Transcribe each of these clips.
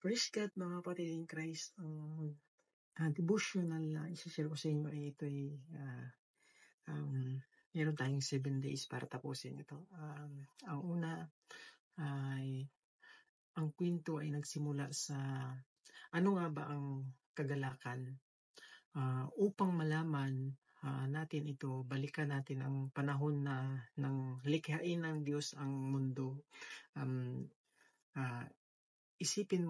Praise God mga kapatid in Christ. Ang devotional na isi-share ko sa inyo ay ito ay meron tayong 7 days para tapusin ito. Ang una ay ang kwento ay nagsimula sa ano nga ba ang kagalakan. Upang malaman natin ito, balikan natin ang panahon na ng likhain ng Diyos ang mundo. Isipin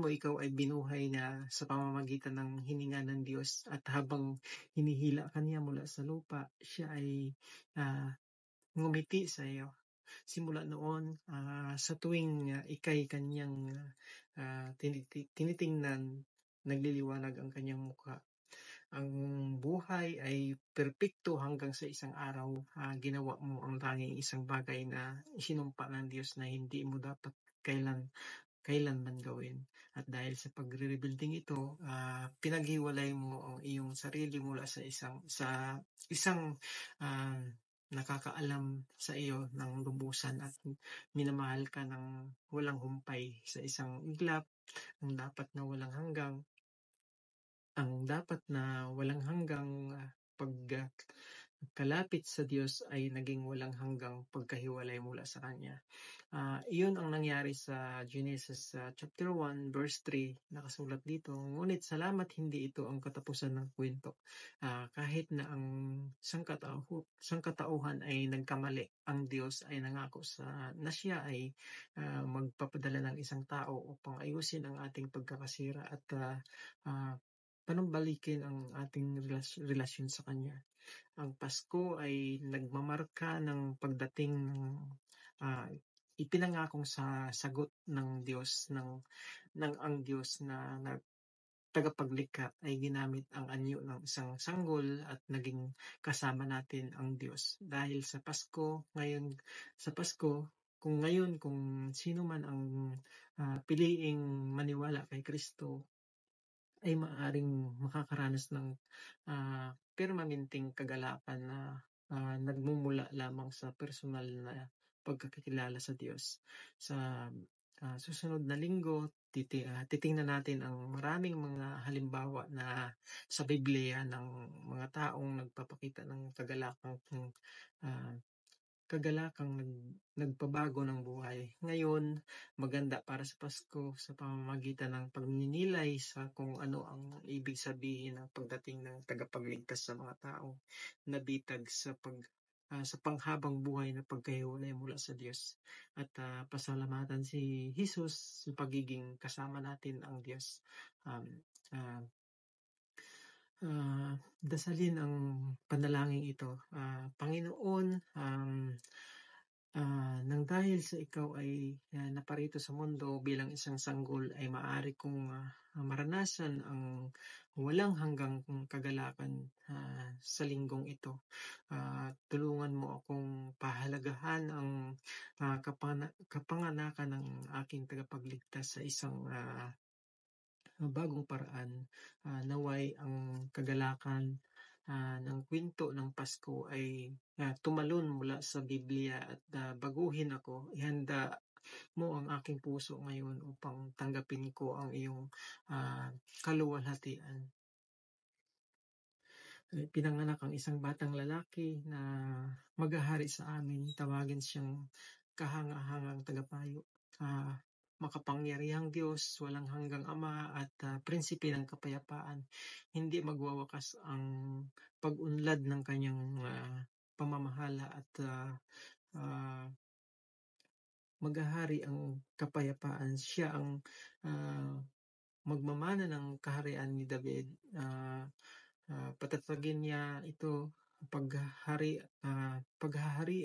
mo ikaw ay binuhay na sa pamamagitan ng hininga ng Diyos, at habang hinihila ka niya mula sa lupa, siya ay ngumiti sa iyo. Simula noon, sa tuwing ika'y kanyang tinitingnan, nagliliwanag ang kanyang mukha. Ang buhay ay perpekto hanggang sa isang araw ginawa mo ang tanging isang bagay na isinumpa ng Diyos na hindi mo dapat kailanman gawin. At dahil sa pagre-rebuilding ito, pinaghiwalay mo ang iyong sarili mula sa isang nakakaalam sa iyo ng lubusan, at minamahal ka ng walang humpay sa isang iglap, ang dapat na walang hanggang pagkalapit sa Diyos ay naging walang hanggang pagkahiwalay mula sa Kanya. Iyon ang nangyari sa Genesis chapter 1 verse 3, nakasulat dito, ngunit salamat hindi ito ang katapusan ng kwento. Kahit na ang sangkatauhan ay nagkamali, ang Diyos ay nangako na siya ay magpapadala ng isang tao upang ayusin ang ating pagkakasira at panumbalikin ang ating relasyon sa Kanya. Ang Pasko ay nagmamarka ng pagdating ng ipinangakong sa sagot ng Diyos ng ang Diyos na tagapaglikha ay ginamit ang anyo ng isang sanggol at naging kasama natin ang Diyos. Dahil sa Pasko, kung sino man ang piliing maniwala kay Kristo ay maaaring makakaranas ng permanenteng kagalakan na nagmumula lamang sa personal na pagkakilala sa Diyos. Sa susunod na linggo, titingnan natin ang maraming mga halimbawa na sa Biblia ng mga taong nagpapakita ng kagalakang nagpabago ng buhay. Ngayon, maganda para sa Pasko sa pamamagitan ng pagninilay sa kung ano ang ibig sabihin ng pagdating ng tagapagligtas sa mga tao na bitag sa panghabang buhay na pagkahiwalay mula sa Diyos. At pasalamatan si Jesus sa pagiging kasama natin ang Diyos. Dasalin ang panalangin ito. Panginoon, nang dahil sa ikaw ay naparito sa mundo bilang isang sanggol, ay maaari kong maranasan ang walang hanggang kagalakan sa linggong ito. Tulungan mo akong pahalagahan ang kapanganakan ng aking tagapagligtas sa isang bagong paraan. Naway ang kagalakan ng kwento ng Pasko ay tumalon mula sa Biblia at baguhin ako. Ihanda mo ang aking puso ngayon upang tanggapin ko ang iyong kaluwalhatian. Pinanganak ang isang batang lalaki na maghahari sa amin. Tawagin siyang kahanga-hangang tagapayo. Makapangyarihang Diyos, walang hanggang Ama at prinsipe ng kapayapaan. Hindi magwawakas ang pag-unlad ng kanyang pamamahala at maghahari ang kapayapaan. Siya ang magmamana ng kaharian ni David. Patatagin niya ito paghahari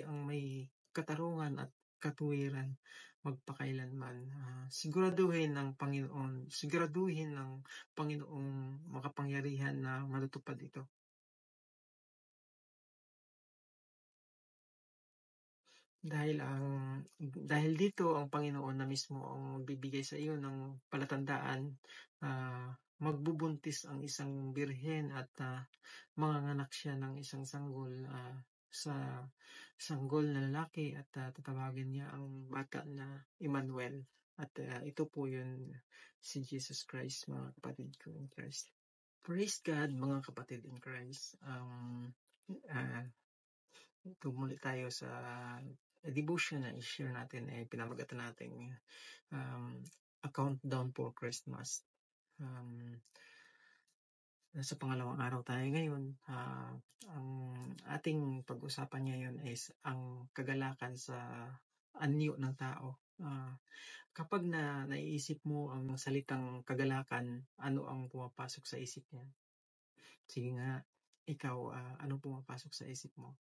ang may katarungan at katuwiran magpakailanman. Siguraduhin ng Panginoong makapangyarihan na matutupad ito. Dahil dito ang Panginoon na mismo ang magbibigay sa iyo ng palatandaan, magbubuntis ang isang birhen at manganganak siya ng isang sanggol na lalaki, at tatawagin niya ang bata na Emmanuel. At ito po yun, si Jesus Christ, mga kapatid ko in Christ. Praise God, mga kapatid in Christ. Uh, ito muli tayo sa devotion na i-share natin, pinamagatan natin a countdown for Christmas. Nasa pangalawang araw tayo ngayon. Ang ating pag-usapan ngayon is ang kagalakan sa anyo ng tao. Kapag naiisip mo ang salitang kagalakan, ano ang pumapasok sa isip niya? Sige nga, ikaw, anong pumapasok sa isip mo?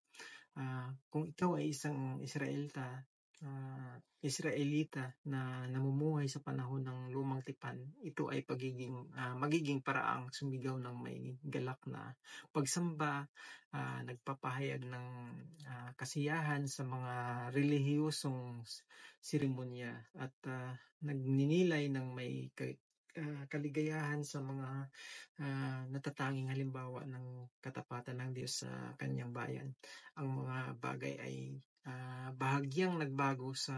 Kung ikaw ay isang Israelita na namumuhay sa panahon ng lumang tipan, ito ay magiging paraang sumigaw ng may galak na pagsamba, nagpapahayag ng kasiyahan sa mga relihiyosong seremonya at nagninilay ng may kaligayahan sa mga natatanging halimbawa ng katapatan ng Diyos sa kanyang bayan. Ang mga bagay ay bahagyang nagbago sa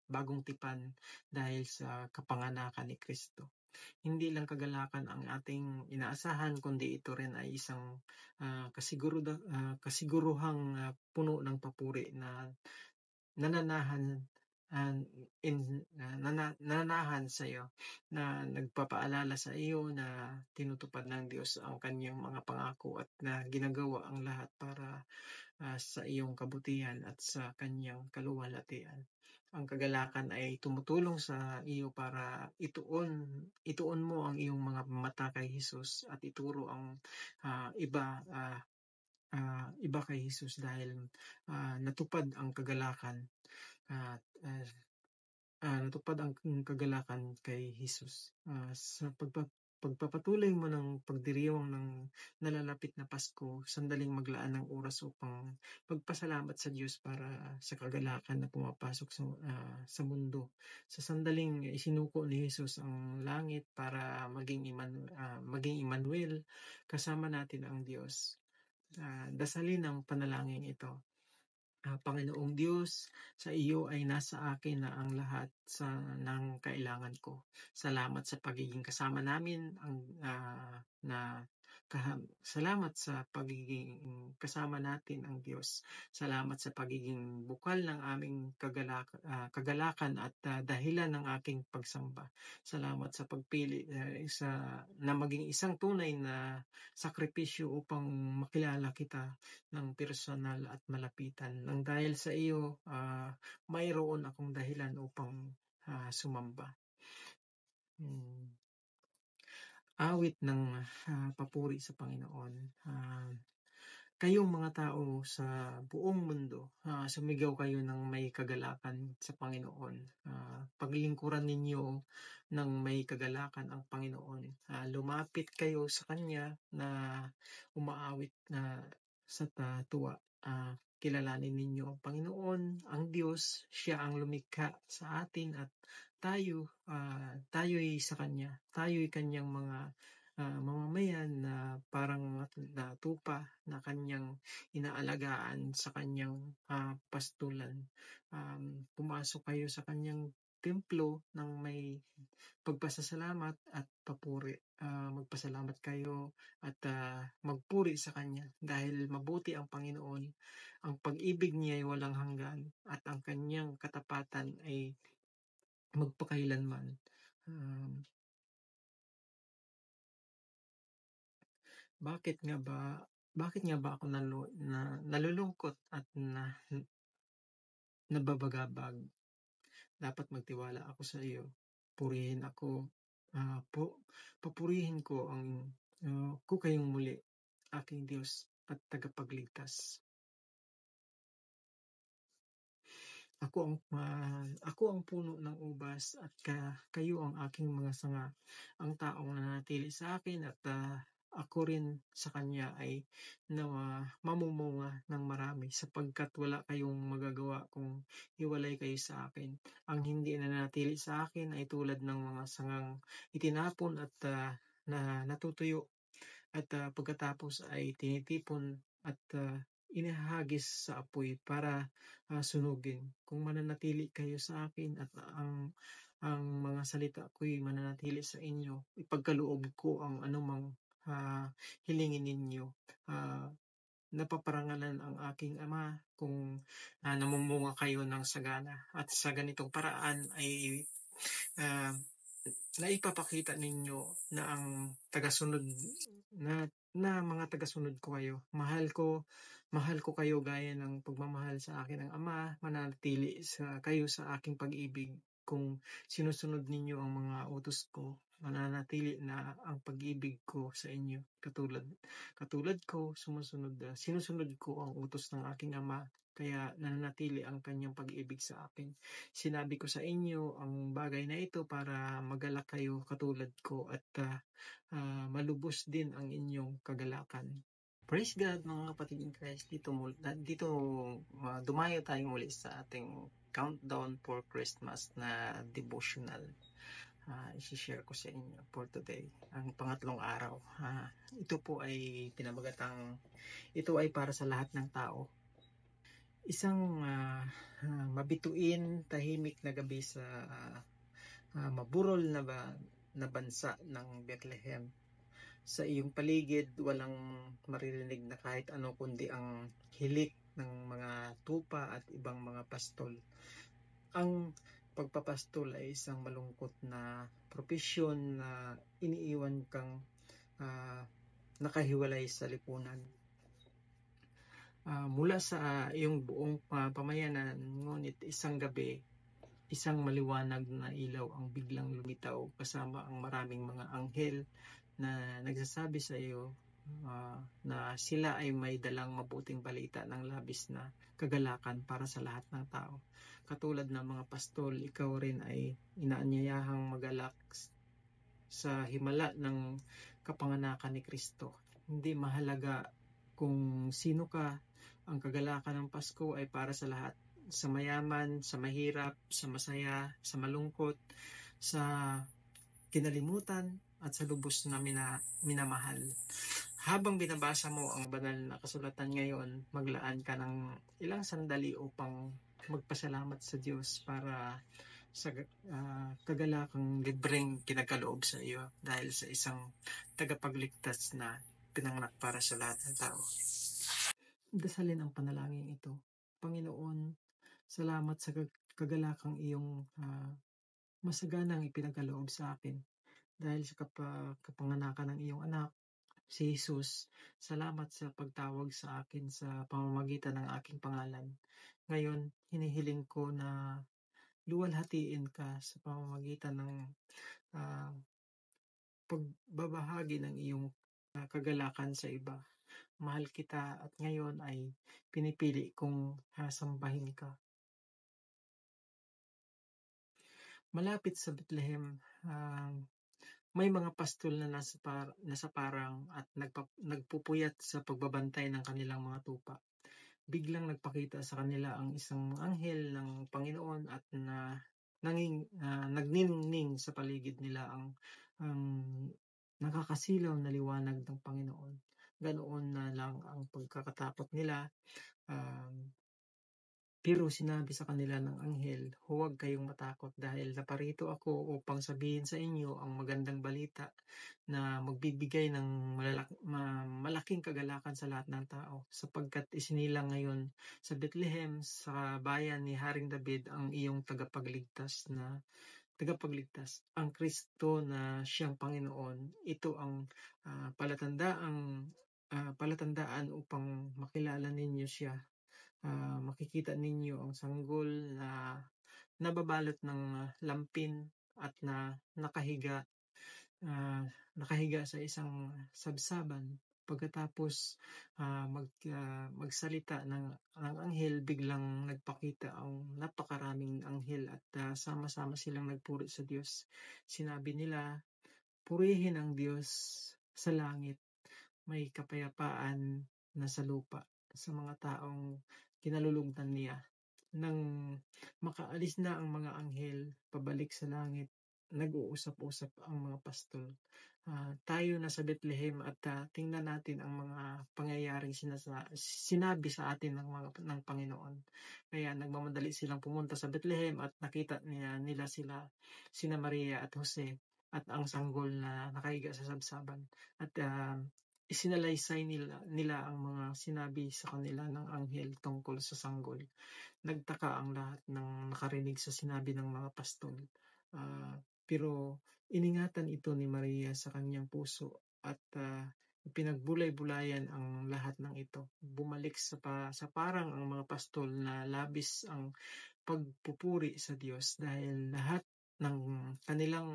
bagong tipan dahil sa kapanganakan ni Kristo. Hindi lang kagalakan ang ating inaasahan, kundi ito rin ay isang kasiguruhang puno ng papuri na nananahan sa iyo, na nagpapaalala sa iyo na tinutupad ng Diyos ang kanyang mga pangako at na ginagawa ang lahat para sa iyong kabutihan at sa kanyang kaluwalhatian. Ang kagalakan ay tumutulong sa iyo para ituon mo ang iyong mga mata kay Jesus at ituro ang iba kay Jesus dahil natupad ang kagalakan at natupad ang kagalakan kay Jesus. Sa pagpapatuloy mo ng pagdiriwang ng nalalapit na Pasko, sandaling maglaan ng oras upang magpasalamat sa Diyos para sa kagalakan na pumapasok sa mundo. Sa sandaling isinuko ni Jesus ang langit para maging Emmanuel, kasama natin ang Diyos. Dasalin ang panalangin ito. Panginoong Diyos, sa iyo ay nasa akin na ang lahat ng kailangan ko. Salamat sa pagiging kasama namin salamat sa pagiging kasama natin ang Diyos. Salamat sa pagiging bukal ng aming kagalakan at dahilan ng aking pagsamba. Salamat sa pagpili na maging isang tunay na sakripisyo upang makilala kita ng personal at malapitan. Nang dahil sa iyo, mayroon akong dahilan upang sumamba. Awit ng papuri sa Panginoon. Kayong mga tao sa buong mundo, sumigaw kayo ng may kagalakan sa Panginoon. Paglingkuran ninyo ng may kagalakan ang Panginoon. Lumapit kayo sa Kanya na umaawit na sa tuwa. Kilalanin ninyo ang Panginoon, ang Diyos. Siya ang lumikha sa atin at tayo'y sa Kanya. Tayo'y Kanyang mga mamamayan na parang natupa na Kanyang inaalagaan sa Kanyang pastulan. Pumasok kayo sa Kanyang templo ng may pagpasasalamat at papuri. Magpasalamat kayo at magpuri sa Kanya dahil mabuti ang Panginoon. Ang pag-ibig niya ay walang hanggan at ang Kanyang katapatan ay magpakailanman. Bakit nga ba ako nalulungkot at nababagabag? Dapat magtiwala ako sa iyo. Papurihin ko kayong muli, aking Diyos at tagapagligtas. Ako ang puno ng ubas at kayo ang aking mga sanga. Ang taong nanatili sa akin at ako rin sa kanya ay mamumunga ng marami, sapagkat wala kayong magagawa kung hiwalay kayo sa akin. Ang hindi nanatili sa akin ay tulad ng mga sangang itinapon at natutuyo at pagkatapos ay tinitipon at inahagis sa apoy para sunugin. Kung mananatili kayo sa akin at ang ang mga salita ko'y mananatili sa inyo. Ipagkaloob ko ang anumang hilingin ninyo. Napaparangalan ang aking Ama kung namumunga kayo ng sagana. At sa ganitong paraan ay ah, naipapakita ninyo na ang tagasunod na mga tagasunod ko kayo. Mahal ko kayo gaya ng pagmamahal sa akin ng Ama, mananatili kayo sa aking pag-ibig. Kung sinusunod ninyo ang mga utos ko, mananatili na ang pag-ibig ko sa inyo. Katulad ko, sinusunod ko ang utos ng aking Ama, kaya nananatili ang kanyang pag-ibig sa akin. Sinabi ko sa inyo ang bagay na ito para magalak kayo katulad ko at malubos din ang inyong kagalakan. Praise God mga kapatid in Christ. Dito dumayo tayo muli sa ating countdown for Christmas na devotional. I-share ko sa inyo for today. Ang pangatlong araw. Ito po ay ito ay para sa lahat ng tao. Isang mabituin, tahimik na gabi sa maburol na bansa ng Bethlehem. Sa iyong paligid, walang maririnig na kahit ano kundi ang hilik ng mga tupa at ibang mga pastol. Ang pagpapastol ay isang malungkot na propesyon na iniiwan kang nakahiwalay sa lipunan. Mula sa iyong buong pamayanan, ngunit isang gabi, isang maliwanag na ilaw ang biglang lumitaw kasama ang maraming mga anghel na nagsasabi sa iyo na sila ay may dalang mabuting balita ng labis na kagalakan para sa lahat ng tao. Katulad ng mga pastol, ikaw rin ay inaanyayahang magalak sa himala ng kapanganakan ni Kristo. Hindi mahalaga kung sino ka, ang kagalakan ng Pasko ay para sa lahat. Sa mayaman, sa mahirap, sa masaya, sa malungkot, sa kinalimutan, at sa lubos na minamahal. Habang binabasa mo ang banal na kasulatan ngayon, maglaan ka ng ilang sandali upang magpasalamat sa Diyos para sa kagalakang libreng kinakaloob sa iyo dahil sa isang tagapagligtas na pinanganak para sa lahat ng tao. Dasalin ang panalangin ito. Panginoon, salamat sa kagalakang iyong masaganang ipinagaloob sa akin dahil sa kapanganakan ng iyong anak, si Jesus. Salamat sa pagtawag sa akin sa pamamagitan ng aking pangalan. Ngayon, hinihiling ko na luwalhatiin ka sa pamamagitan ng pagbabahagi ng iyong kagalakan sa iba. Mahal kita at ngayon ay pinipili kong sambahin ka. Malapit sa Bethlehem, may mga pastol na nasa parang at nagpupuyat sa pagbabantay ng kanilang mga tupa. Biglang nagpakita sa kanila ang isang anghel ng Panginoon at nagniningning sa paligid nila ang nakakasilaw na liwanag ng Panginoon. Ganoon na lang ang pagkakatakot nila. Pero sinabi sa kanila ng anghel, huwag kayong matakot dahil naparito ako upang sabihin sa inyo ang magandang balita na magbibigay ng malaking kagalakan sa lahat ng tao, sapagkat isinilang ngayon sa Bethlehem sa bayan ni Haring David ang iyong tagapagligtas, ang Kristo na siyang Panginoon. Ito ang palatandaan upang makilala ninyo siya. Makikita ninyo ang sanggol na nababalot ng lampin at na nakahiga sa isang sabsaban. Pagkatapos magsalita ng anghel, biglang nagpakita ang napakaraming anghel at sama-sama silang nagpuri sa Diyos. Sinabi nila, purihin ang Diyos sa langit, may kapayapaan na sa lupa sa mga taong kinalulugdan niya. Nang makaalis na ang mga anghel pabalik sa langit, nag-uusap-usap ang mga pastol. Tayo nasa Bethlehem at tingnan natin ang mga pangyayaring sinabi sa atin ng Panginoon. Kaya nagmamadali silang pumunta sa Bethlehem at nakita nila sina Maria at Jose at ang sanggol na nakahiga sa sabsaban. At isinalaysay nila ang mga sinabi sa kanila ng anghel tungkol sa sanggol. Nagtaka ang lahat ng nakarinig sa sinabi ng mga pastol. Pero iningatan ito ni Maria sa kanyang puso at pinagbulay-bulayan ang lahat ng ito. Bumalik sa parang ang mga pastol na labis ang pagpupuri sa Diyos dahil lahat ng kanilang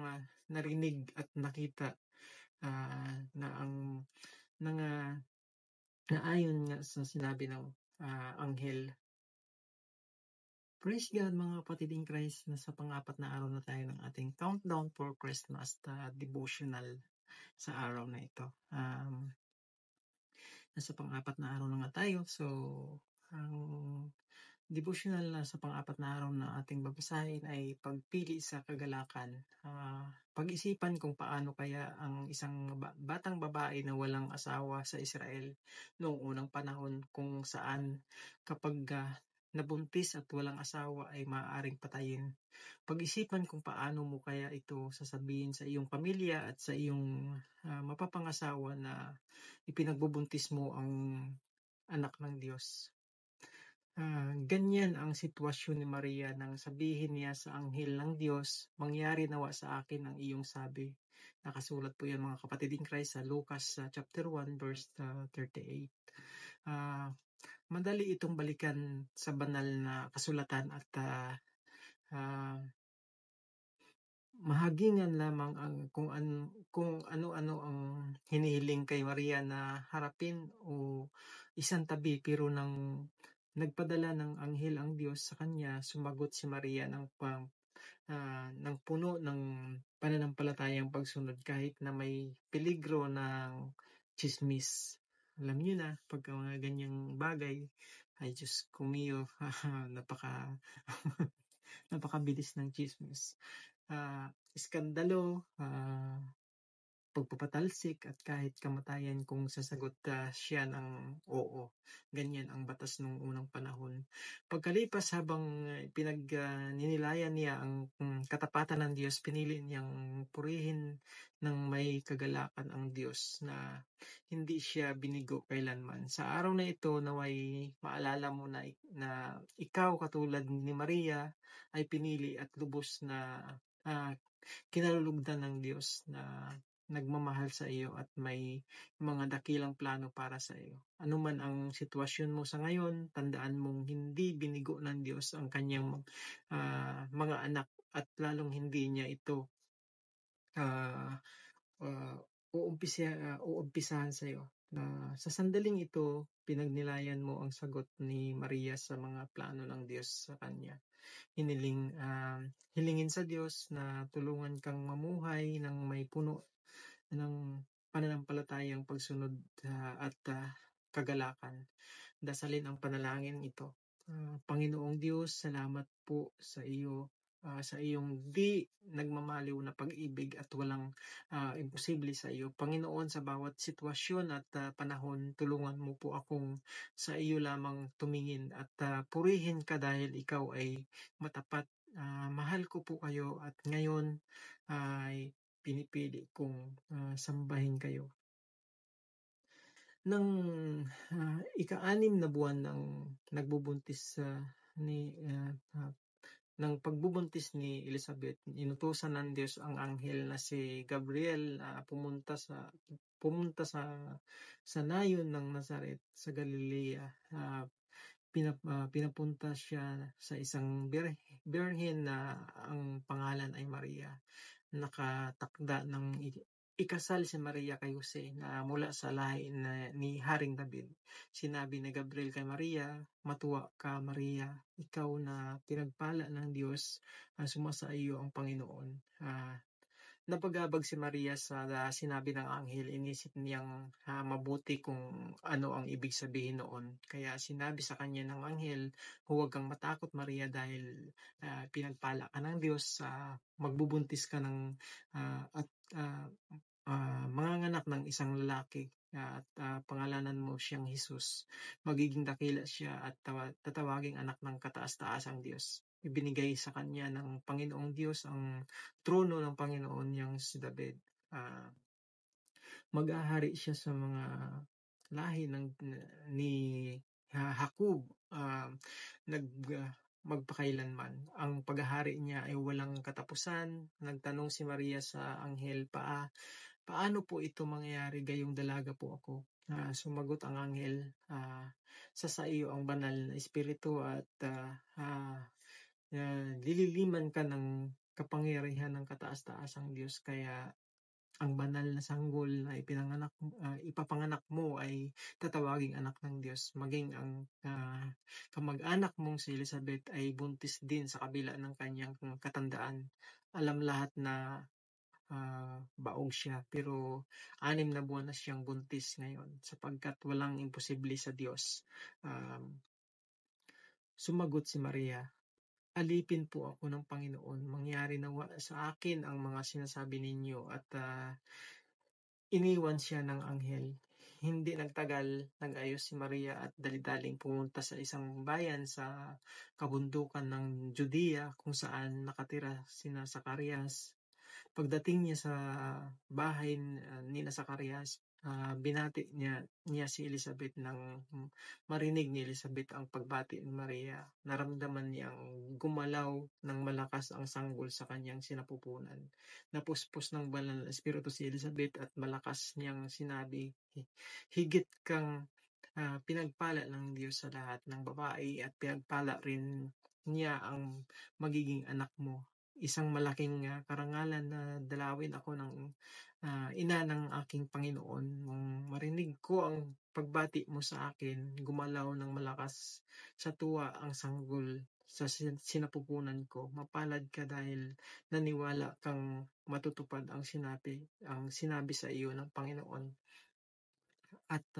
narinig at nakita na ang naayon nga sa sinabi ng anghel. Praise God mga kapatid in Christ, nasa pang-apat na araw na tayo ng ating Countdown for Christmas devotional sa araw na ito. Nasa pang-apat na araw na nga tayo. So, ang devotional na sa pang-apat na araw na ating babasahin ay pagpili sa kagalakan. Pag-isipan kung paano kaya ang isang batang babae na walang asawa sa Israel noong unang panahon kung saan kapag nabuntis at walang asawa ay maaaring patayin. Pag-isipan kung paano mo kaya ito sasabihin sa iyong pamilya at sa iyong mapapangasawa na ipinagbubuntis mo ang anak ng Diyos. Ganyan ang sitwasyon ni Maria nang sabihin niya sa anghel ng Diyos, mangyari nawa sa akin ang iyong sabi. Nakasulat po yan mga kapatid in Christ sa Lucas chapter 1 verse 38. Madali itong balikan sa banal na kasulatan at mahagingan lamang ang kung ano-ano ang hinihiling kay Maria na harapin o isantabi, pero nang nagpadala ng anghel ang Diyos sa kanya, sumagot si Maria ng puno ng pananampalatayang pagsunod kahit na may peligro ng chismis. Alam niyo na, pag mga ganyang bagay, ay Diyos ko mio, napakabilis ng chismis. Iskandalo, pagpapatalsik at kahit kamatayan kung sasagot siya ng oo. Ganyan ang batas nung unang panahon. Pagkalipas habang pinagninilayan niya ang katapatan ng Diyos, pinili niyang purihin ng may kagalakan ang Diyos na hindi siya binigo kailanman. Sa araw na ito, naway maalala mo na ikaw katulad ni Maria ay pinili at lubos na kinalulugdan ng Diyos na nagmamahal sa iyo at may mga dakilang plano para sa iyo. Ano man ang sitwasyon mo sa ngayon, tandaan mong hindi binigo ng Diyos ang kanyang mga anak at lalong hindi niya ito uumpisahan sa iyo. Sa sandaling ito, pinagnilayan mo ang sagot ni Maria sa mga plano ng Diyos sa kanya. Hilingin sa Diyos na tulungan kang mamuhay ng may puno ng pananampalatayang pagsunod at kagalakan. Dasalin ang panalangin ito. Panginoong Diyos, salamat po sa iyo, sa iyong di nagmamaliw na pag-ibig at walang imposible sa iyo. Panginoon, sa bawat sitwasyon at panahon, tulungan mo po akong sa iyo lamang tumingin at purihin ka dahil ikaw ay matapat. Mahal ko po kayo at ngayon ay pinipili kong sambahin kayo. Nang ika-6 na buwan ng pagbubuntis ni Elizabeth, inutusan ng Diyos ang anghel na si Gabriel pumunta sa nayon ng Nazaret sa Galilea. Pinapunta siya sa isang birhen na ang pangalan ay Maria. Nakatakda ng ikasal si Maria kay Jose na mula sa lahi ni Haring David. Sinabi ni Gabriel kay Maria, "Matuwa ka Maria, ikaw na pinagpala ng Diyos, sumasa iyo ang Panginoon. Nabagabag si Maria sa sinabi ng anghel, inisip niyang, mabuti kung ano ang ibig sabihin noon. Kaya sinabi sa kanya ng anghel, "Huwag kang matakot Maria dahil, pinagpala ka ng Diyos, magbubuntis ka ng, at, manganganak ng isang lalaki at, pangalanan mo siyang Jesus. Magiging dakila siya at tatawaging anak ng kataas-taasang Diyos. Ibinigay sa kanya ng Panginoong Diyos ang trono ng Panginoon niyang si David. Maghahari siya sa mga lahi ni Jacob, nag magpakailanman. Ang paghahari niya ay walang katapusan. Nagtanong si Maria sa anghel, paano po ito mangyayari gayong dalaga po ako?" Sumagot ang anghel, sa iyo ang banal na espiritu at lililiman ka ng kapangyarihan ng kataas-taasang Diyos, kaya ang banal na sanggol na ipapanganak mo ay tatawaging anak ng Diyos. Maging ang kamag-anak mong si Elizabeth ay buntis din sa kabila ng kanyang katandaan. Alam lahat na baog siya, pero 6 na buwan na siyang buntis ngayon, sapagkat walang imposible sa Diyos. Sumagot si Maria, "Alipin po ako ng Panginoon, mangyari nawa sa akin ang mga sinasabi ninyo." At iniwan siya ng anghel. Hindi nagtagal, nag-ayos si Maria at dali-daling pumunta sa isang bayan sa kabundukan ng Judea kung saan nakatira sina Zacarias. Pagdating niya sa bahay nina Zacarias, binati niya si Elizabeth nang marinig ni Elizabeth ang pagbati ni Maria. Naramdaman niyang gumalaw ng malakas ang sanggol sa kanyang sinapupunan. Napuspos ng banal na espiritu si Elizabeth at malakas niyang sinabi, "Higit kang pinagpala ng Diyos sa lahat ng babae at pinagpala rin niya ang magiging anak mo. Isang malaking karangalan na dalawin ako ng ina ng aking Panginoon. Nung marinig ko ang pagbati mo sa akin, gumalaw ng malakas sa tuwa ang sanggol sa sinapupunan ko. Mapalad ka dahil naniwala kang matutupad ang sinabi sa iyo ng Panginoon." At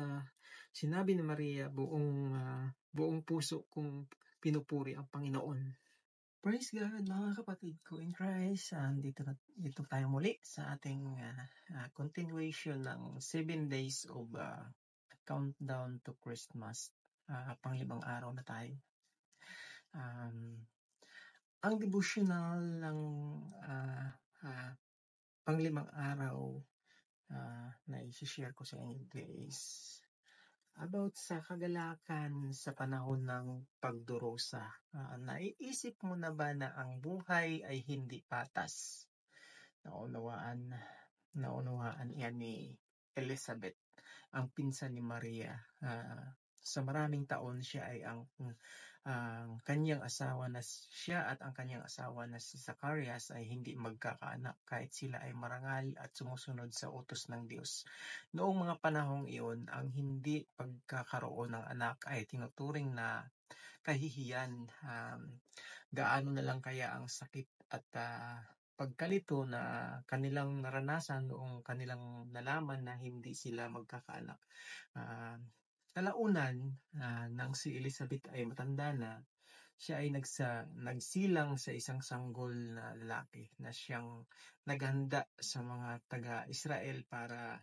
sinabi ni Maria, buong puso kong pinupuri ang Panginoon. Praise God, mga kapatid ko in Christ. Dito tayo muli sa ating continuation ng 7 days of countdown to Christmas. Pang-5 araw na tayo. Ang devotional ng pang-5 araw na i-share ko sa inyo is about sa kagalakan sa panahon ng pagdurusa. Naiisip mo na ba na ang buhay ay hindi patas? Naunawaan yan ni Elizabeth, ang pinsan ni Maria. Sa maraming taon siya ay ang kanyang asawa na siya at ang kanyang asawa na si Zacarias ay hindi magkakaanak kahit sila ay marangal at sumusunod sa utos ng Diyos. Noong mga panahong iyon, ang hindi pagkakaroon ng anak ay tinuturing na kahihiyan. Gaano na lang kaya ang sakit at pagkalito na kanilang naranasan noong kanilang nalaman na hindi sila magkakaanak. Kalaunan, nang si Elizabeth ay matanda na, siya ay nagsilang sa isang sanggol na lalaki na siyang naghanda sa mga taga-Israel para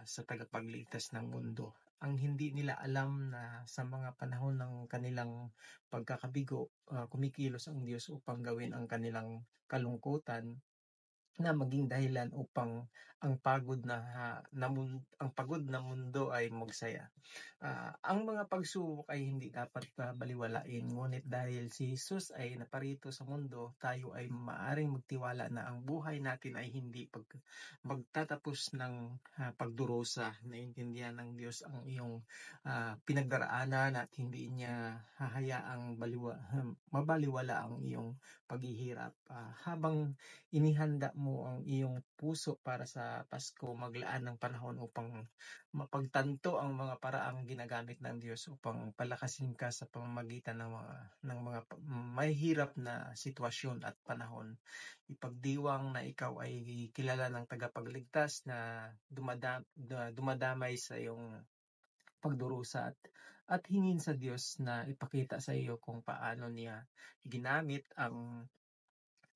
sa tagapagligtas ng mundo. Ang hindi nila alam na sa mga panahon ng kanilang pagkakabigo, kumikilos ang Diyos upang gawin ang kanilang kalungkutan na maging dahilan upang ang pagod na mundo ay magsaya. Ang mga pagsubok ay hindi dapat baliwalain, ngunit dahil si Jesus ay naparito sa mundo, tayo ay maaaring magtiwala na ang buhay natin ay hindi magtatapos ng pagdurusa. Naiintindihan ng Diyos ang iyong pinagdaraanan at hindi niya hahayaang mabaliwala ang iyong paghihirap. Habang inihanda mo ang iyong puso para sa Pasko, maglaan ng panahon upang mapagtanto ang mga paraang ginagamit ng Diyos upang palakasin ka sa pamamagitan ng mga mahihirap na sitwasyon at panahon. Ipagdiwang na ikaw ay kilala ng tagapagligtas na dumadamay sa iyong pagdurusa at hingin sa Diyos na ipakita sa iyo kung paano niya ginamit ang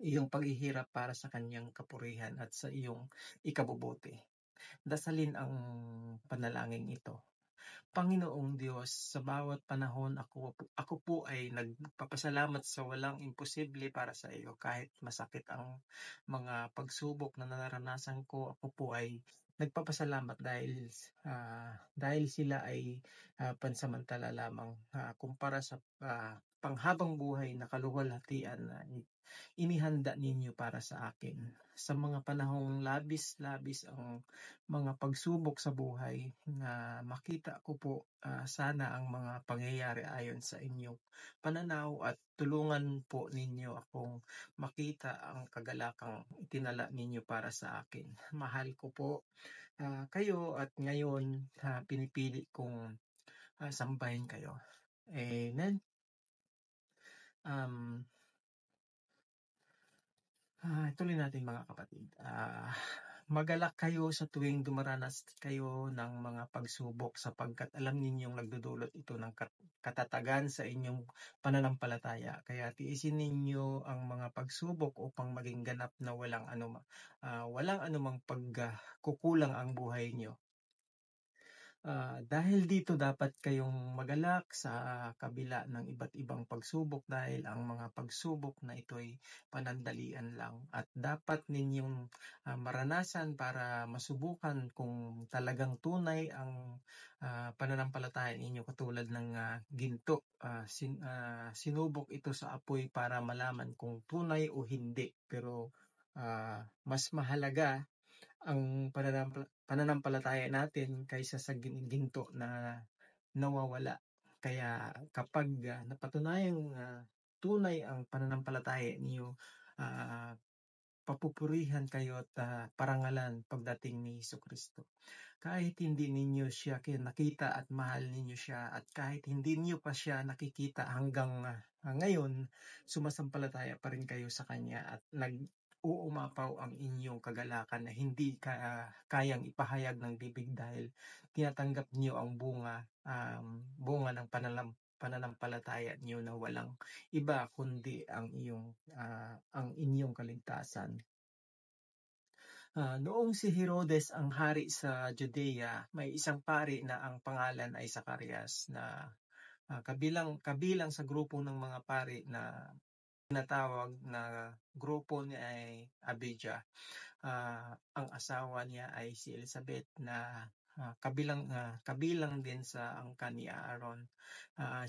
iyong paghihirap para sa kanyang kapurihan at sa iyong ikabubuti. Dasalin ang panalangin ito. Panginoong Diyos, sa bawat panahon ako po ay nagpapasalamat sa walang imposible para sa iyo. Kahit masakit ang mga pagsubok na naranasan ko, ako po ay nagpapasalamat dahil sila ay pansamantala lamang kumpara sa panghabang buhay na kaluwalhatian na inihanda ninyo para sa akin. Sa mga panahong labis-labis ang mga pagsubok sa buhay, na makita ko po sana ang mga pangyayari ayon sa inyong pananaw at tulungan po ninyo akong makita ang kagalakang itinala ninyo para sa akin. Mahal ko po kayo at ngayon pinipili kong sambahin kayo. Amen. Tuloy natin mga kapatid. Magalak kayo sa tuwing dumaranas kayo ng mga pagsubok sapagkat alam ninyong nagdudulot ito ng katatagan sa inyong pananampalataya. Kaya tiisin ninyo ang mga pagsubok upang maging ganap na walang anumang pagkukulang ang buhay nyo. Dahil dito dapat kayong magalak sa kabila ng iba't ibang pagsubok dahil ang mga pagsubok na ito ay panandalian lang at dapat ninyong maranasan para masubukan kung talagang tunay ang pananampalataya ninyo katulad ng ginto. Sinubok ito sa apoy para malaman kung tunay o hindi, pero mas mahalaga ang pananampalataya natin kaysa sa ginto na nawawala. Kaya kapag napatunayang tunay ang pananampalataya niyo, papupurihan kayo at parangalan pagdating ni Jesucristo. Kahit hindi ninyo siya nakita at mahal ninyo siya, at kahit hindi niyo pa siya nakikita hanggang ngayon, sumasampalataya pa rin kayo sa Kanya at uumapaw ang inyong kagalakan na hindi kayang ipahayag ng bibig dahil tinatanggap niyo ang bunga ng pananampalataya niyo na walang iba kundi ang inyong kaligtasan. Noong si Herodes ang hari sa Judea, may isang pari na ang pangalan ay Zacarias na kabilang sa grupo ng mga pari na tinatawag na grupo ni Abijah. Ang asawa niya ay si Elizabeth na kabilang din sa angkan ni Aaron.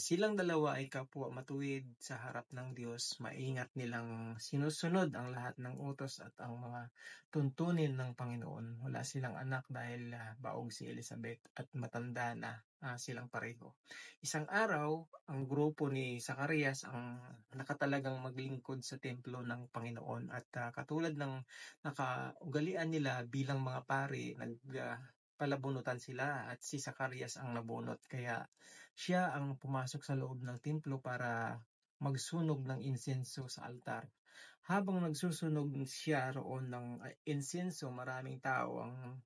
Silang dalawa ay kapwa matuwid sa harap ng Diyos. Maingat nilang sinusunod ang lahat ng utos at ang mga tuntunin ng Panginoon. Wala silang anak dahil baog si Elizabeth at matanda na silang pareho. Isang araw, ang grupo ni Zacarias ang nakatalagang maglingkod sa templo ng Panginoon at katulad ng nakaugalian nila bilang mga pari, nagpalabunutan sila at si Zacarias ang nabunot. Kaya siya ang pumasok sa loob ng templo para magsunog ng insenso sa altar. Habang nagsusunog siya roon ng insenso, maraming tao ang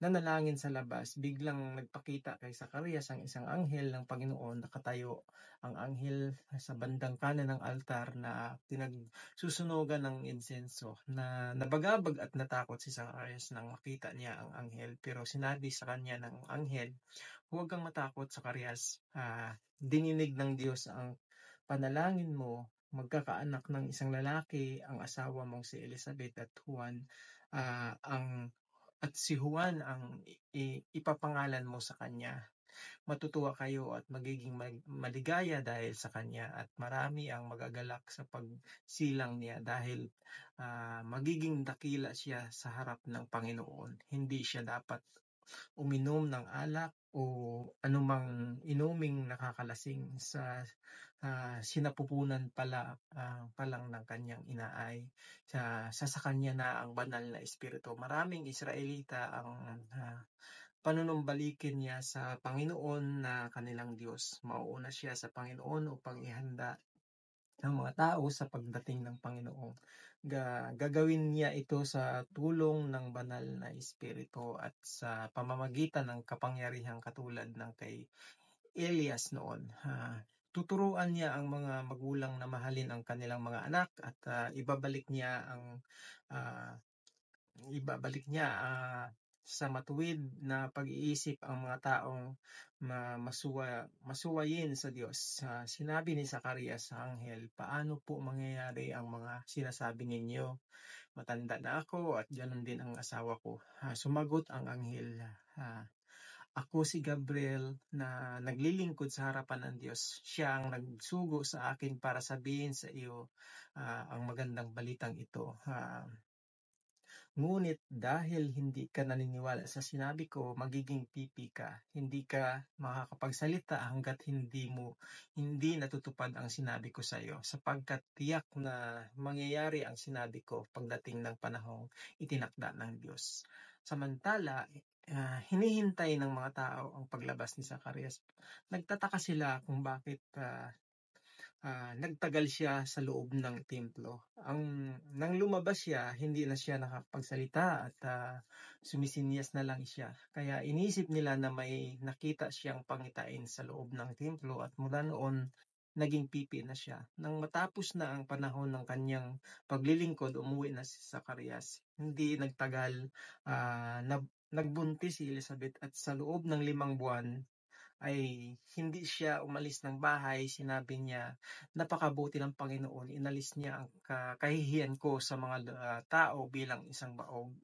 nanalangin sa labas. Biglang nagpakita kay Zacarias ang isang anghel ng Panginoon. Nakatayo ang anghel sa bandang kanan ng altar na pinagsusunogan ng insenso. Nabagabag at natakot si Zacarias nang makita niya ang anghel, pero sinabi sa kanya ng anghel, "Huwag kang matakot, Zacarias. Dininig ng Diyos ang panalangin mo. Magkakaanak ng isang lalaki ang asawa mong si Elizabeth at si Juan ang ipapangalan mo sa kanya. Matutuwa kayo at magiging maligaya dahil sa kanya, at marami ang magagalak sa pagsilang niya dahil magiging dakila siya sa harap ng Panginoon. Hindi siya dapat uminom ng alak o anumang inuming nakakalasing sa sinapupunan pa lang ng kanyang inaay. Sa kanya na ang banal na espiritu. Maraming Israelita ang panunumbalikin niya sa Panginoon na kanilang Diyos. Mauuna siya sa Panginoon upang ihanda ng mga tao sa pagdating ng Panginoon. Gagawin niya ito sa tulong ng banal na espiritu at sa pamamagitan ng kapangyarihang katulad ng kay Elias noon. Tuturuan niya ang mga magulang na mahalin ang kanilang mga anak at ibabalik niya sa matuwid na pag-iisip ang mga taong masuwayin sa Diyos. Sinabi ni Zacarias sa anghel, "Paano po mangyayari ang mga sinasabi ninyo? Matanda na ako at ganoon din ang asawa ko." Sumagot ang anghel, "Ako si Gabriel na naglilingkod sa harapan ng Diyos. Siya ang nagsugo sa akin para sabihin sa iyo ang magandang balitang ito. Ngunit dahil hindi ka naniniwala sa sinabi ko, magiging pipi ka. Hindi ka makakapagsalita hanggat hindi natutupad ang sinabi ko sa iyo, sapagkat tiyak na mangyayari ang sinabi ko pagdating ng panahong itinakda ng Diyos." Samantala, hinihintay ng mga tao ang paglabas ni Zacarias. Nagtataka sila kung bakit nagtagal siya sa loob ng templo. Nang lumabas siya, hindi na siya nakapagsalita at sumisinyas na lang siya. Kaya inisip nila na may nakita siyang pangitain sa loob ng templo at mula noon, naging pipi na siya. Nang matapos na ang panahon ng kanyang paglilingkod, umuwi na si Zacarias. Hindi nagtagal, nagbuntis si Elizabeth at sa loob ng 5 buwan, ay hindi siya umalis ng bahay. Sinabi niya, "Napakabuti ng Panginoon, inalis niya ang kahihiyan ko sa mga tao bilang isang baog."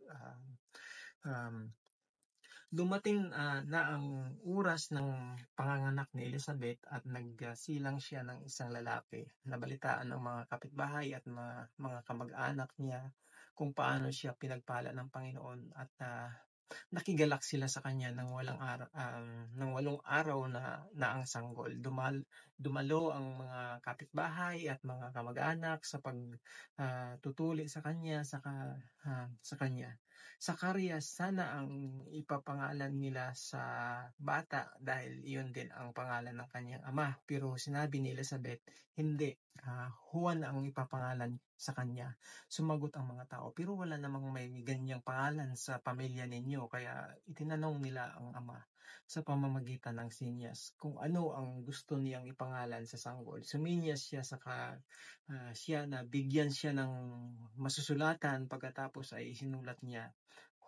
Um, Dumating na ang oras ng panganganak ni Elizabeth at nagsilang siya ng isang lalaki. Nabalitaan ng mga kapitbahay at mga kamag-anak niya kung paano siya pinagpala ng Panginoon at nakigalak sila sa kanya ng ng 8 araw na ang sanggol. Dumalo ang mga kapitbahay at mga kamag-anak sa pagtutuli sa kanya sa kanya. Zacarias sana ang ipapangalan nila sa bata dahil iyon din ang pangalan ng kanyang ama. Pero sinabi ni Elizabeth, hindi, Juan ang ipapangalan sa kanya. Sumagot ang mga tao, "Pero wala namang may ganyang pangalan sa pamilya ninyo." Kaya itinanong nila ang ama sa pamamagitan ng sinyas kung ano ang gusto niyang ipangalan sa sanggol. Suminyas siya siya na bigyan siya ng masusulatan. Pagkatapos ay isinulat niya,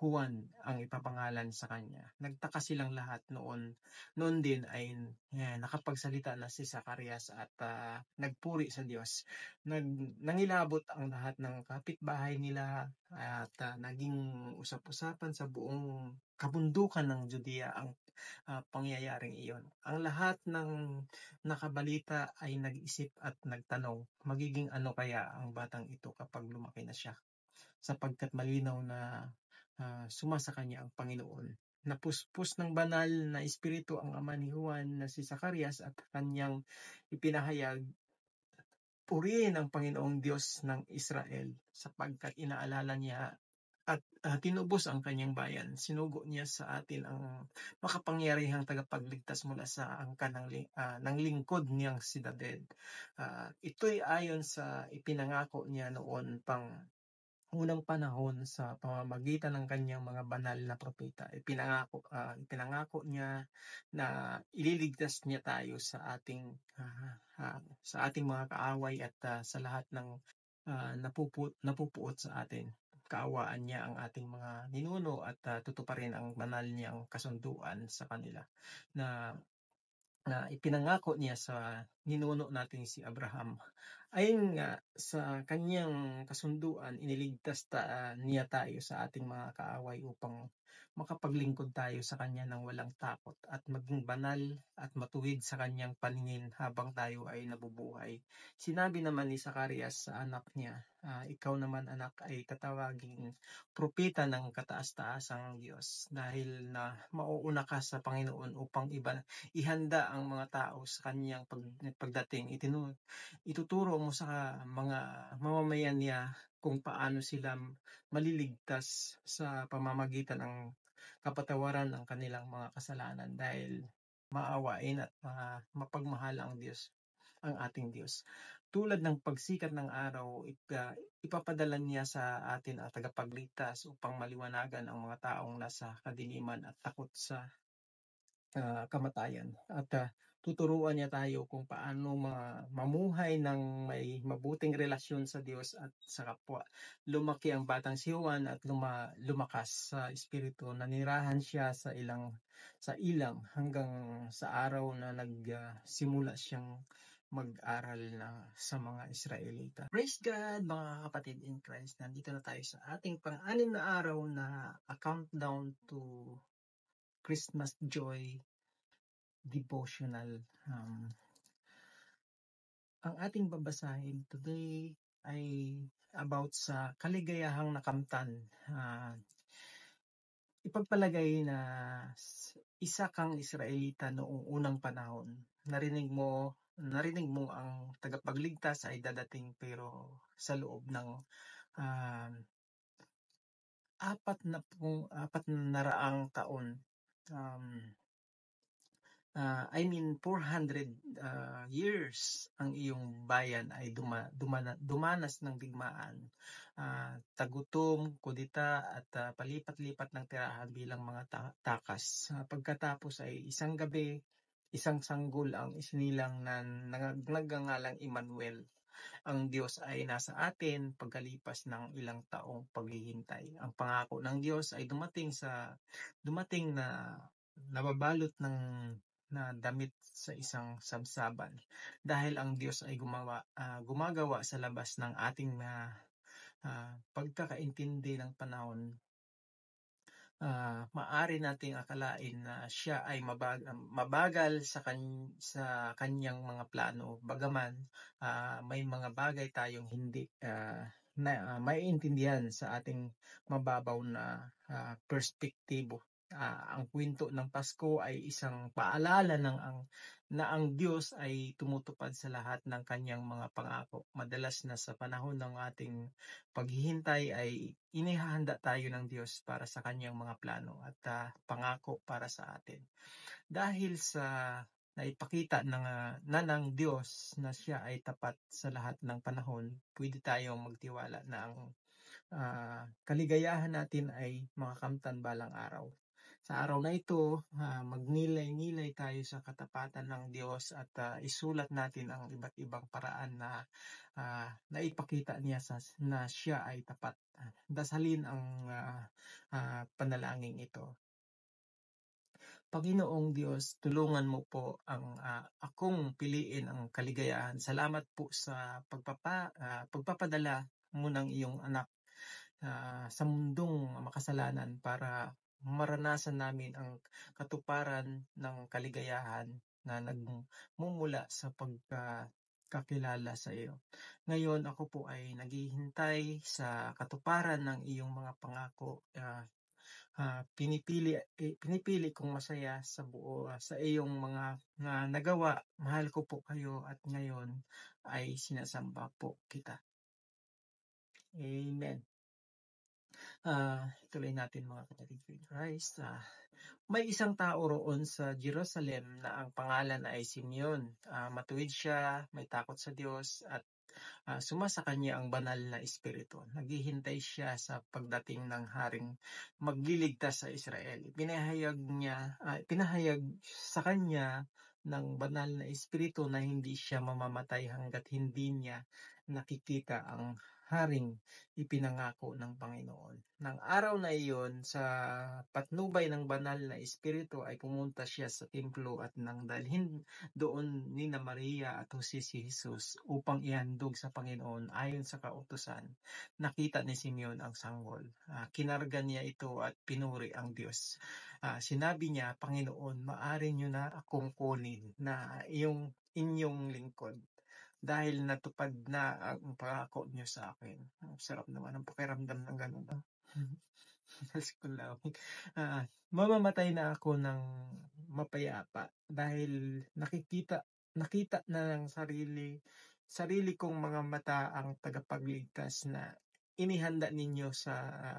Juan ang ipapangalan sa kanya. Nagtaka silang lahat noon. Noon din ay nakapagsalita na si Zacarias at nagpuri sa Diyos. Nangilabot ang lahat ng kapitbahay nila at naging usap-usapan sa buong kabundukan ng Judea ang pangyayaring iyon. Ang lahat ng nakabalita ay nag-isip at nagtanong, magiging ano kaya ang batang ito kapag lumaki na siya? Sapagkat malinaw na sumasa kanya ang Panginoon. Napuspos ng banal na espiritu ang ama ni Juan na si Zacarias at kanyang ipinahayag, "Purihin ang Panginoong Diyos ng Israel, sapagkat inaalala niya at tinubos ang kanyang bayan. Sinugo niya sa atin ang makapangyarihang tagapagligtas mula sa angkan ng lingkod niyang si David." Ito'y ayon sa ipinangako niya noon pang unang panahon sa pamamagitan ng kanyang mga banal na propeta. Ipinangako niya na ililigtas niya tayo sa ating mga kaaway at sa lahat ng napupuot sa atin. Kaawaan niya ang ating mga ninuno at tutuparin ang banal niyang kasunduan sa kanila na ipinangako niya sa ninuno natin si Abraham Ayon nga sa kaniyang kasunduan iniligtas niya tayo sa ating mga kaaway upang makapaglingkod tayo sa kanya ng walang takot at maging banal at matuwid sa kaniyang paningin habang tayo ay nabubuhay. Sinabi naman ni Zacarias sa anak niya, ikaw naman anak ay tatawaging propeta ng kataas-taasang Diyos dahil na mauuna ka sa Panginoon upang ihanda ang mga tao sa kaniyang pagdating. Ituturo mo sa mga mamamayan niya kung paano sila maliligtas sa pamamagitan ng kapatawaran ng kanilang mga kasalanan dahil maawain at mapagmahal ang ating Diyos. Tulad ng pagsikat ng araw, ipapadala niya sa atin ang tagapagligtas upang maliwanagan ang mga taong nasa kadiliman at takot sa kamatayan. At tuturuan niya tayo kung paano mamuhay ng may mabuting relasyon sa Diyos at sa kapwa. Lumaki ang batang si Juan at lumakas sa espiritu. Nanirahan siya sa ilang hanggang sa araw na nagsimula siyang mag-aral sa mga Israelita. Praise God mga kapatid in Christ. Nandito na tayo sa ating pang-anim na araw na countdown to Christmas Joy devotional. Ang ating babasahin today ay about sa kaligayahang nakamtan. Ipagpalagay na isa kang Israelita noong unang panahon. Narinig mo ang tagapagligtas ay dadating pero sa loob ng 400 taon. 400 years ang iyong bayan ay dumanas ng digmaan, tagutom, kudita at palipat-lipat ng tirahan bilang mga takas. Pagkatapos ay isang gabi, isang sanggol ang isinilang na nagngangalang Emmanuel. Ang Diyos ay nasa atin pagkalipas ng ilang taong paghihintay. Ang pangako ng Diyos ay dumating na nababalot na damit sa isang sabsaban dahil ang Diyos ay gumagawa sa labas ng ating pagkakaintindi ng panahon. Maaari nating akalain na siya ay mabagal sa kanyang mga plano, bagaman may mga bagay tayong hindi maiintindihan sa ating mababaw na perspektibo. Ang kwento ng Pasko ay isang paalala na ang Diyos ay tumutupad sa lahat ng kanyang mga pangako. Madalas na sa panahon ng ating paghihintay ay inihahanda tayo ng Diyos para sa kanyang mga plano at pangako para sa atin. Dahil sa naipakita ng Diyos na siya ay tapat sa lahat ng panahon, pwede tayong magtiwala na ang kaligayahan natin ay makakamtan balang araw. Sa araw na ito, magnilay-nilay tayo sa katapatan ng Diyos at isulat natin ang iba't ibang paraan na naipakita niya na siya ay tapat. Dasalin ang panalangin ito. Panginoong Diyos, tulungan mo po akong piliin ang kaligayahan. Salamat po sa pagpapadala mo ng iyong anak sa mundong makasalanan para maranasan namin ang katuparan ng kaligayahan na nagmumula sa pagkakilala sa iyo. Ngayon ako po ay naghihintay sa katuparan ng iyong mga pangako. Pinipili kong masaya sa buo sa iyong mga nagawa. Mahal ko po kayo at ngayon ay sinasamba po kita. Amen. Tuloy natin mga kapatid in Christ. May isang tao roon sa Jerusalem na ang pangalan ay Simeon. Matuwid siya, may takot sa Diyos at sumasa kanya ang banal na espiritu. Naghihintay siya sa pagdating ng haring magliligtas sa Israel. Pinahayag sa kanya ng banal na espiritu na hindi siya mamamatay hanggat hindi niya nakikita ang haring ipinangako ng Panginoon. Nang araw na iyon, sa patnubay ng banal na espiritu ay pumunta siya sa templo at nang dalhin doon nina Maria at Jose si Jesus upang ihandog sa Panginoon ayon sa kautusan. Nakita ni Simeon ang sanggol. Kinarga niya ito at pinuri ang Diyos. Sinabi niya, Panginoon, maaari niyo na akong kunin na inyong lingkod dahil natupad na ang pangako niyo sa akin. Ang sarap naman ang pakiramdam ng ganun. Mamamatay na ako ng mapayapa dahil nakita na ng sarili kong mga mata ang tagapagligtas na inihanda ninyo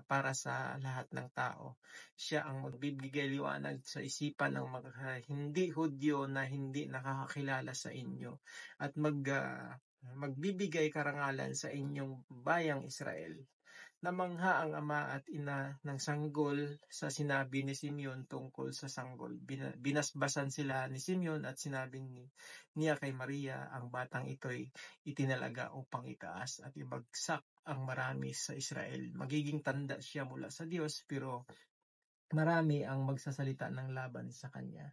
para sa lahat ng tao. Siya ang magbibigay liwanag sa isipan ng mga hindi Hudyo na hindi nakakakilala sa inyo at magbibigay karangalan sa inyong bayang Israel. Namangha ang ama at ina ng sanggol sa sinabi ni Simeon tungkol sa sanggol. Binasbasan sila ni Simeon at sinabi niya kay Maria, ang batang ito'y itinalaga upang itaas at ibagsak ang marami sa Israel. Magiging tanda siya mula sa Diyos, pero marami ang magsasalita ng laban sa kanya.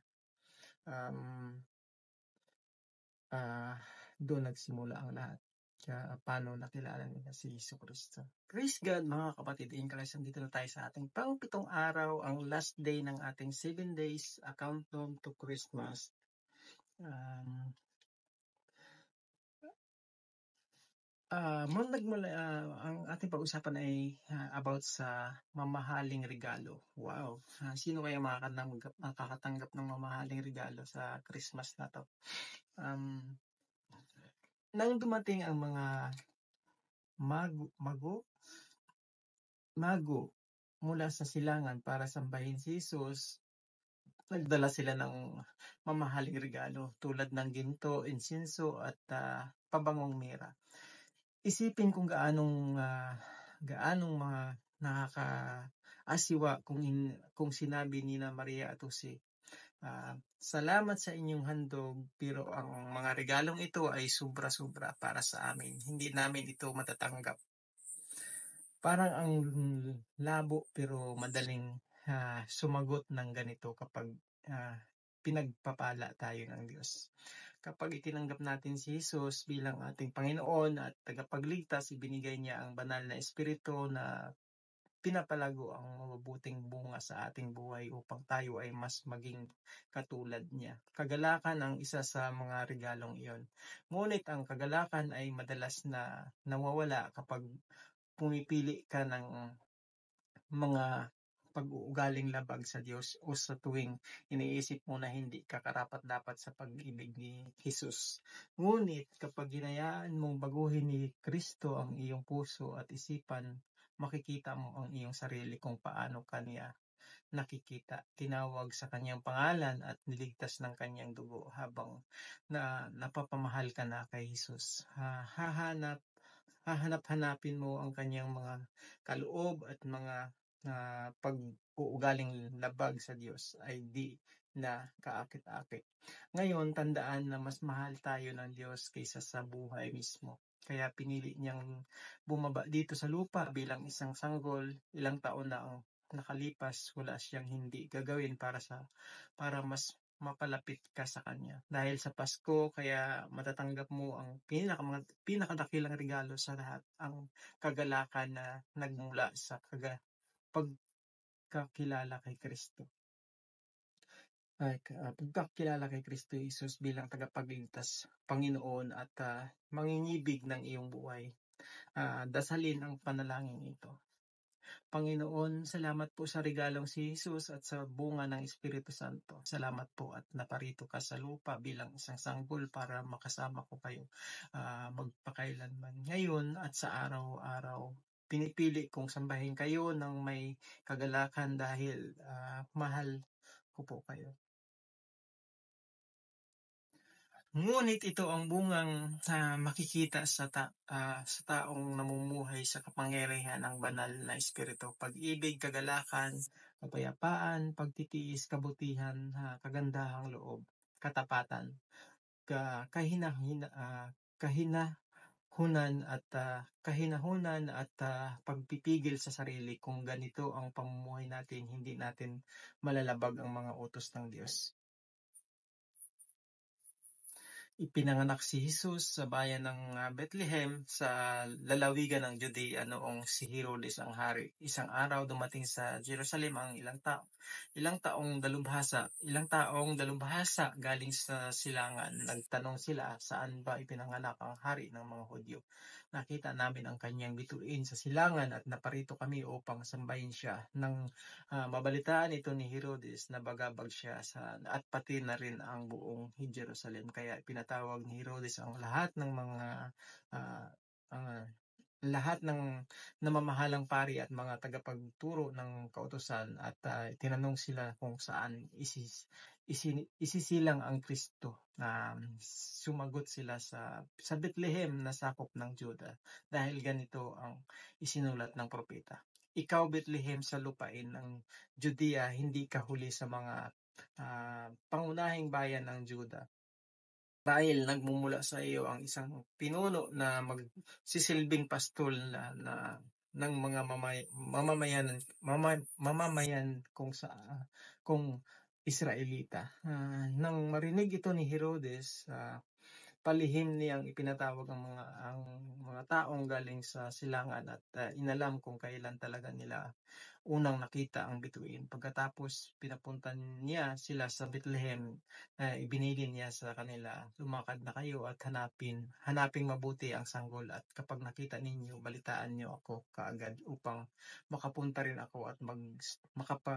Doon nagsimula ang lahat. Kaya paano nakilala nila si Jesucristo. Praise God mga kapatid in Christ. Nandito na tayo sa ating pang-pitong araw, ang last day ng ating 7 days countdown to Christmas. Ang ating pag-usapan ay about sa mamahaling regalo. Wow! Sino kaya makakatanggap ng mamahaling regalo sa Christmas na to? Nang dumating ang mga mago mula sa silangan para sambahin si Jesus, nagdala sila ng mamahaling regalo tulad ng ginto, insinso at pabangong mira. Isipin kung gaanong mga nakakaasiwa kung sinabi ni Maria at Jose, salamat sa inyong handog, pero ang mga regalong ito ay sobra-sobra para sa amin. Hindi namin ito matatanggap. Parang ang labo pero madaling sumagot ng ganito kapag pinagpapala tayo ng Diyos. Kapag itinanggap natin si Jesus bilang ating Panginoon at tagapagligtas, ibinigay niya ang banal na espiritu na pinapalago ang mabubuting bunga sa ating buhay upang tayo ay mas maging katulad niya. Kagalakan ang isa sa mga regalong iyon. Ngunit ang kagalakan ay madalas na nawawala kapag pumipili ka ng mga pag-uugaling labag sa Diyos o sa tuwing iniisip mo na hindi ka karapat-dapat sa pag-ibig ni Jesus. Ngunit kapag hinayaan mong baguhin ni Kristo ang iyong puso at isipan, makikita mo ang iyong sarili kung paano kanya nakikita, tinawag sa kanyang pangalan at niligtas ng kanyang dugo habang napapamahal ka na kay Jesus. Hahanap-hanapin mo ang kanyang mga kaloob at mga pag-uugaling labag sa Diyos ay di na kaakit-akit. Ngayon, tandaan na mas mahal tayo ng Diyos kaysa sa buhay mismo. Kaya pinili niyang bumaba dito sa lupa bilang isang sanggol. Ilang taon na ang nakalipas, wala siyang hindi gagawin para mas mapalapit ka sa kanya. Dahil sa Pasko, kaya matatanggap mo ang pinakadakilang regalo sa lahat, ang kagalakan na nagmula sa pagkakilala kay Kristo. Pagkakilala kay Kristo Jesus bilang tagapagligtas, Panginoon at mangingibig ng iyong buhay. Dasalin ang panalangin ito. Panginoon, salamat po sa regalong si Jesus at sa bunga ng Espiritu Santo. Salamat po at naparito ka sa lupa bilang isang sanggol para makasama ko kayo magpakailanman. Ngayon at sa araw-araw, pinipili kong sambahin kayo ng may kagalakan dahil mahal ko po kayo. Ngunit ito ang bungang makikita sa taong namumuhay sa kapangyarihan ng banal na espiritu. Pag-ibig, kagalakan, kapayapaan, pagtitiis, kabutihan, kagandahang loob, katapatan, hunan at kahinahunan at pagpipigil sa sarili. Kung ganito ang pamumuhay natin, hindi natin malalabag ang mga utos ng Diyos. Ipinanganak si Jesus sa bayan ng Bethlehem sa lalawigan ng Judea noong si Herodes ang hari. Isang araw dumating sa Jerusalem ang ilang taong dalubhasa galing sa silangan. Nagtanong sila, saan ba ipinanganak ang hari ng mga Hudyo? Nakita namin ang kanyang bituin sa silangan at naparito kami upang sambahin siya. Nang mabalitaan ito ni Herodes, nabagabag siya at pati na rin ang buong Jerusalem. Kaya pinatawag ni Herodes ang ah, ah, lahat ng namamahalang pari at mga tagapagturo ng kautusan at tinanong sila kung saan isisilang ang Kristo. Sumagot sila sa Bethlehem na sakop ng Juda dahil ganito ang isinulat ng propeta. Ikaw, Bethlehem, sa lupain ng Judea, hindi ka huli sa mga pangunahing bayan ng Juda. Dahil nagmumula sa iyo ang isang pinuno na magsisilbing pastol ng mga mamamayan kung Israelita. Nang marinig ito ni Herodes, palihim niyang ipinatawag ang mga taong galing sa silangan at inalam kung kailan talaga nila unang nakita ang bituin. Pagkatapos pinapunta niya sila sa Bethlehem, ibinilin niya sa kanila, lumakad na kayo at hanaping mabuti ang sanggol, at kapag nakita ninyo, balitaan niyo ako kaagad upang makapunta rin ako at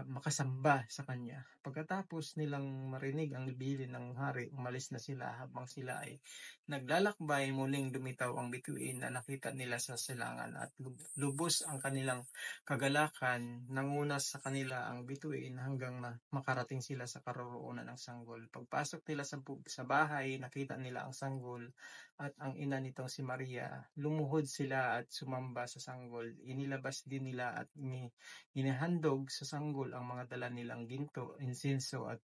makasamba sa kanya. Pagkatapos nilang marinig ang bilin ng hari, umalis na sila. Habang sila ay naglalakbay, muling lumitaw ang bituin na nakita nila sa silangan at lubos ang kanilang kagalakan. Nanguna sa kanila ang bituin hanggang na makarating sila sa karoroonan ng sanggol. Pagpasok nila sa bahay, nakita nila ang sanggol at ang ina nitong si Maria. Lumuhod sila at sumamba sa sanggol. Inilabas din nila at inihandog sa sanggol ang mga dala nilang ginto, insenso at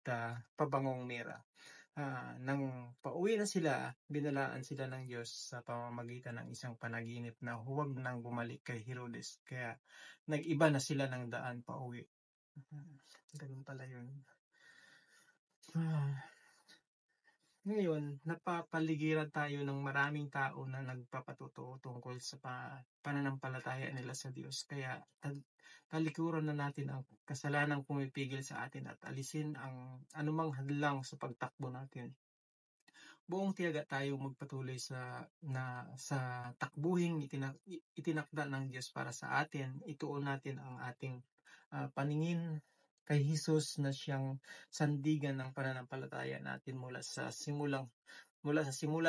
pabangong mira. Nang pauwi na sila, binalaan sila ng Diyos sa pamamagitan ng isang panaginip na huwag nang bumalik kay Herodes. Kaya nag-iba na sila ng daan pauwi. Ganun pala yun. Ngayon, napapaligiran tayo ng maraming tao na nagpapatotoo tungkol sa pananampalataya nila sa Diyos. Kaya talikuran na natin ang kasalanang pumipigil sa atin at alisin ang anumang hadlang sa pagtakbo natin. Buong tiyaga tayong magpatuloy sa takbuhing itinakda ng Diyos para sa atin. Ituon natin ang ating paningin kay Jesus na siyang sandigan ng pananampalataya natin mula sa simula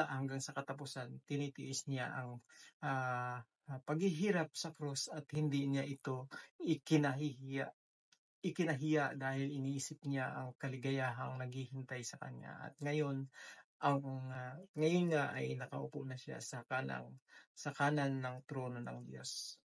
hanggang sa katapusan. Tinitiis niya ang paghihirap sa krus at hindi niya ito ikinahiya dahil iniisip niya ang kaligayahang naghihintay sa kanya. At ngayon nga ay nakaupo na siya sa kanan ng trono ng Diyos.